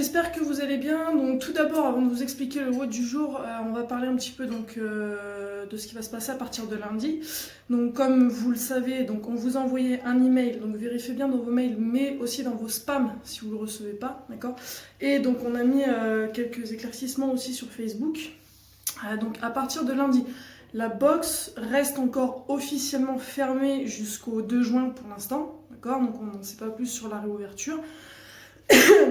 j'espère que vous allez bien. Donc tout d'abord, avant de vous expliquer le WOD du jour, on va parler un petit peu de ce qui va se passer à partir de lundi. Donc comme vous le savez, donc on vous a envoyé un email, donc vérifiez bien dans vos mails, mais aussi dans vos spams si vous ne le recevez pas, d'accord. Et donc on a mis quelques éclaircissements aussi sur Facebook. Donc à partir de lundi, la box reste encore officiellement fermée jusqu'au 2 juin pour l'instant, d'accord. Donc on n'en sait pas plus sur la réouverture.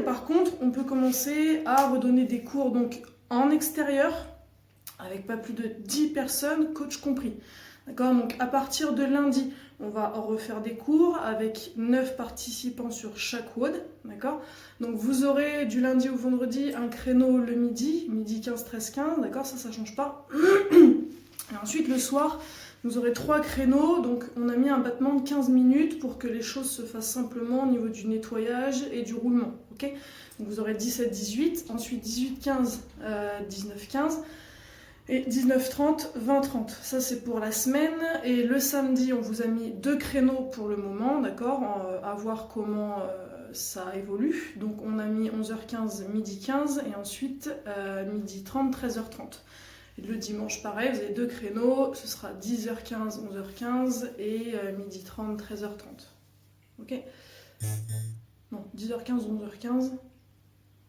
Par contre, on peut commencer à redonner des cours donc en extérieur, avec pas plus de 10 personnes, coach compris. D'accord. Donc à partir de lundi, on va refaire des cours avec 9 participants sur chaque WOD. D'accord. Donc vous aurez du lundi au vendredi un créneau le midi 15, 13, 15. D'accord, ça change pas. Et ensuite le soir, vous aurez 3 créneaux, donc on a mis un battement de 15 minutes pour que les choses se fassent simplement au niveau du nettoyage et du roulement. Okay, donc vous aurez 17-18, ensuite 18-15, 19-15 et 19-30, 20-30. Ça c'est pour la semaine. Et le samedi, on vous a mis 2 créneaux pour le moment, d'accord, à voir comment ça évolue. Donc on a mis 11h15, midi 15 et ensuite midi 30, 13h30. Et le dimanche, pareil, vous avez 2 créneaux, ce sera 10h15, 11h15 et midi 30, 13h30. Ok. Non, 10h15, 11h15,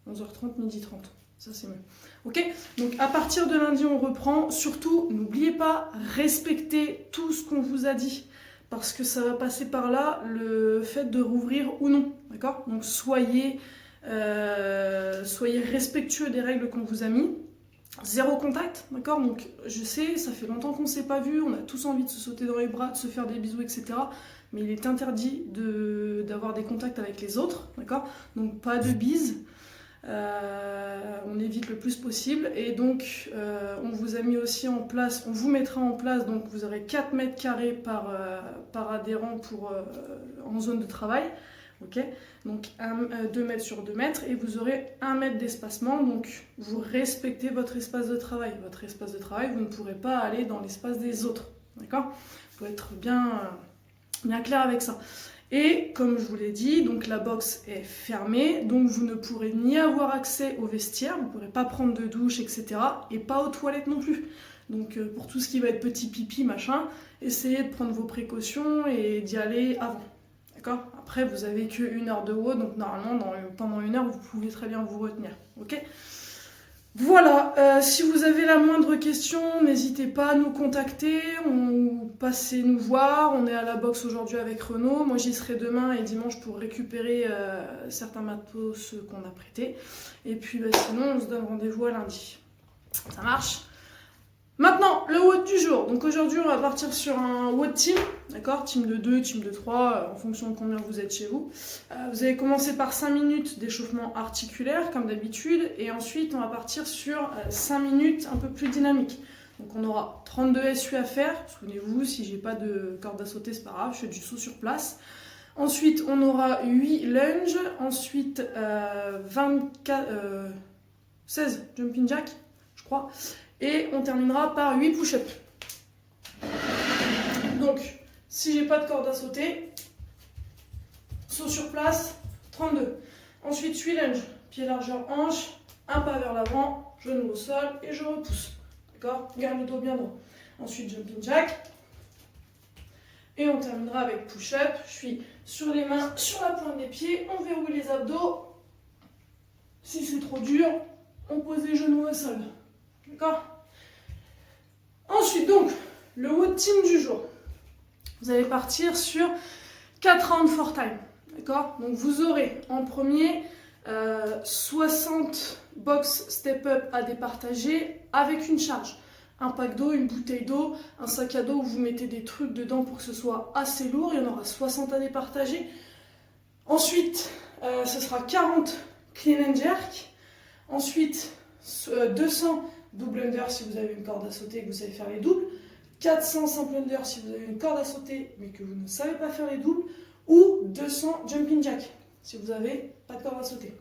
11h30, midi 30. Ça, c'est mieux. Ok. Donc, à partir de lundi, on reprend. Surtout, n'oubliez pas, respectez tout ce qu'on vous a dit. Parce que ça va passer par là, le fait de rouvrir ou non. D'accord. Donc, soyez respectueux des règles qu'on vous a mis. 0 contact, d'accord. Donc je sais, ça fait longtemps qu'on ne s'est pas vu, on a tous envie de se sauter dans les bras, de se faire des bisous, etc. Mais il est interdit d'avoir des contacts avec les autres, d'accord. Donc pas de bises, on évite le plus possible. Et donc on vous a mis aussi en place, on vous mettra en place, donc vous aurez 4 mètres carrés par adhérent en zone de travail. Ok, donc 2 mètres sur 2 mètres et vous aurez 1 mètre d'espacement, donc vous respectez votre espace de travail. Votre espace de travail, vous ne pourrez pas aller dans l'espace des autres, d'accord. Il faut être bien clair avec ça. Et comme je vous l'ai dit, donc la box est fermée, donc vous ne pourrez ni avoir accès au vestiaire, vous ne pourrez pas prendre de douche, etc. et pas aux toilettes non plus. Donc pour tout ce qui va être petit pipi, machin, essayez de prendre vos précautions et d'y aller avant. Après, vous avez que 1 heure de WOD, donc normalement, pendant 1 heure, vous pouvez très bien vous retenir. Ok. Voilà, si vous avez la moindre question, n'hésitez pas à nous contacter, passez nous voir. On est à la boxe aujourd'hui avec Renaud. Moi, j'y serai demain et dimanche pour récupérer certains matos qu'on a prêtés. Et puis, sinon, on se donne rendez-vous à lundi. Ça marche ? Maintenant, le WOD du jour. Donc aujourd'hui, on va partir sur un WOD team, d'accord, team de 2, team de 3, en fonction de combien vous êtes chez vous. Vous allez commencer par 5 minutes d'échauffement articulaire, comme d'habitude, et ensuite, on va partir sur 5 minutes un peu plus dynamiques. Donc on aura 32 SU à faire. Souvenez-vous, si j'ai pas de corde à sauter, c'est pas grave, je fais du saut sur place. Ensuite, on aura 8 lunges, ensuite 16 jumping jack, je crois. Et on terminera par 8 push-ups. Donc, si j'ai pas de corde à sauter, saut sur place, 32. Ensuite, 8 lunges, pied largeur hanche, un pas vers l'avant, genou au sol et je repousse. D'accord ? Garde le dos bien droit. Ensuite, jumping jack. Et on terminera avec push-up. Je suis sur les mains, sur la pointe des pieds, on verrouille les abdos. Si c'est trop dur, on pose les genoux au sol. D'accord ? Ensuite, donc, le WOD team du jour. Vous allez partir sur 4 rounds for time. D'accord ? Donc, vous aurez en premier 60 box step-up à départager avec une charge. Un pack d'eau, une bouteille d'eau, un sac à dos où vous mettez des trucs dedans pour que ce soit assez lourd. Il y en aura 60 à départager. Ensuite, ce sera 40 clean and jerk. Ensuite, 200 double under si vous avez une corde à sauter et que vous savez faire les doubles, 400 simple under si vous avez une corde à sauter mais que vous ne savez pas faire les doubles, ou 200 jumping jack si vous n'avez pas de corde à sauter.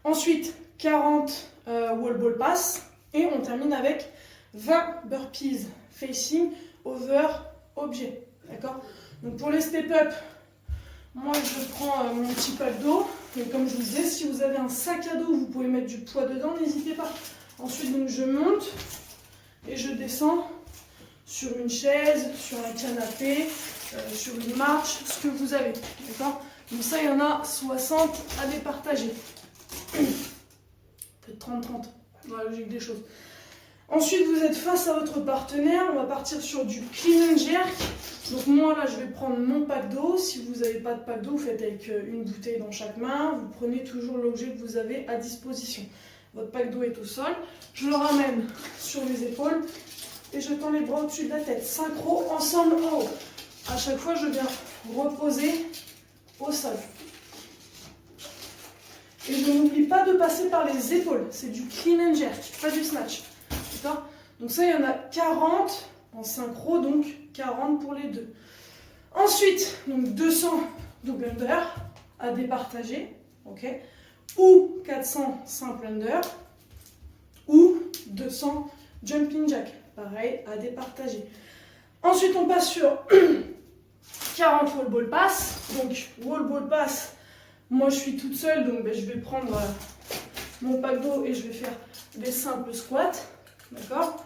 Ensuite, 40 wall ball pass et on termine avec 20 burpees facing over objet. D'accord ? Donc pour les step up, Moi, je prends mon petit pack d'eau. Et comme je vous disais, si vous avez un sac à dos, vous pouvez mettre du poids dedans, n'hésitez pas. Ensuite, donc, je monte et je descends sur une chaise, sur un canapé, sur une marche, ce que vous avez. D'accord? Donc ça, il y en a 60 à départager. Peut-être 30-30, dans la logique des choses. Ensuite, vous êtes face à votre partenaire. On va partir sur du clean and jerk. Donc moi, là, je vais prendre mon pack d'eau. Si vous n'avez pas de pack d'eau, vous faites avec une bouteille dans chaque main. Vous prenez toujours l'objet que vous avez à disposition. Votre pack d'eau est au sol. Je le ramène sur les épaules et je tends les bras au-dessus de la tête. Synchro, ensemble, en haut. À chaque fois, je viens reposer au sol. Et je n'oublie pas de passer par les épaules. C'est du clean and jerk, pas du snatch. D'accord? Donc ça, il y en a 40 en synchro, donc 40 pour les deux. Ensuite, donc 200 double under à départager, ok? Ou 400 simple under, ou 200 jumping jack, pareil, à départager. Ensuite, on passe sur 40 wall ball pass. Donc, wall ball pass, moi je suis toute seule, donc je vais prendre mon pack d'eau et je vais faire des simples squats. D'accord?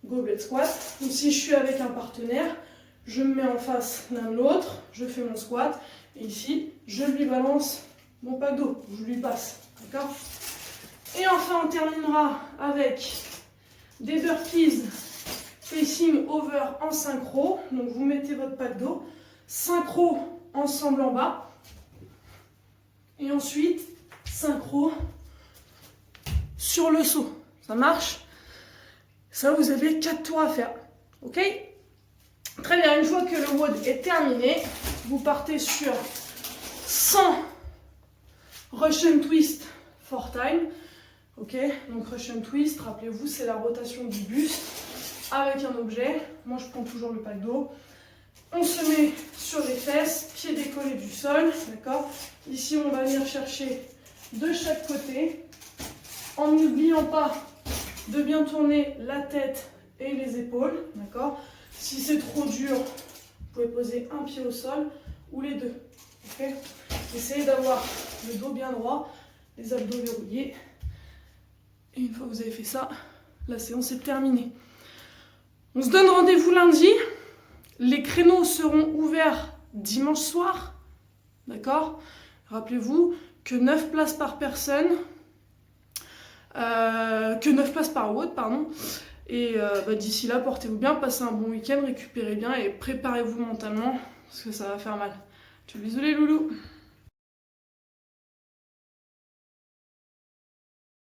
Goblet squat. Donc, si je suis avec un partenaire, je me mets en face l'un de l'autre, je fais mon squat, et ici, je lui balance mon pack d'eau, je lui passe. D'accord? Et enfin, on terminera avec des burpees facing over en synchro. Donc, vous mettez votre pack d'eau, synchro ensemble en bas, et ensuite, synchro sur le saut. Ça marche? Ça, vous avez 4 tours à faire. Ok? Très bien, une fois que le WOD est terminé, vous partez sur 100 Russian Twist 4 time. Ok? Donc Russian Twist, rappelez-vous, c'est la rotation du buste avec un objet. Moi, je prends toujours le pack d'eau. On se met sur les fesses, pieds décollés du sol. D'accord? Ici, on va venir chercher de chaque côté en n'oubliant pas de bien tourner la tête et les épaules, d'accord? Si c'est trop dur, vous pouvez poser un pied au sol ou les deux, ok? Essayez d'avoir le dos bien droit, les abdos verrouillés. Et une fois que vous avez fait ça, la séance est terminée. On se donne rendez-vous lundi. Les créneaux seront ouverts dimanche soir, d'accord? Rappelez-vous que 9 places par personne. Que 9 places par WOD, pardon. Et d'ici là, portez-vous bien, passez un bon week-end, récupérez bien et préparez-vous mentalement parce que ça va faire mal. Bisous les loulous.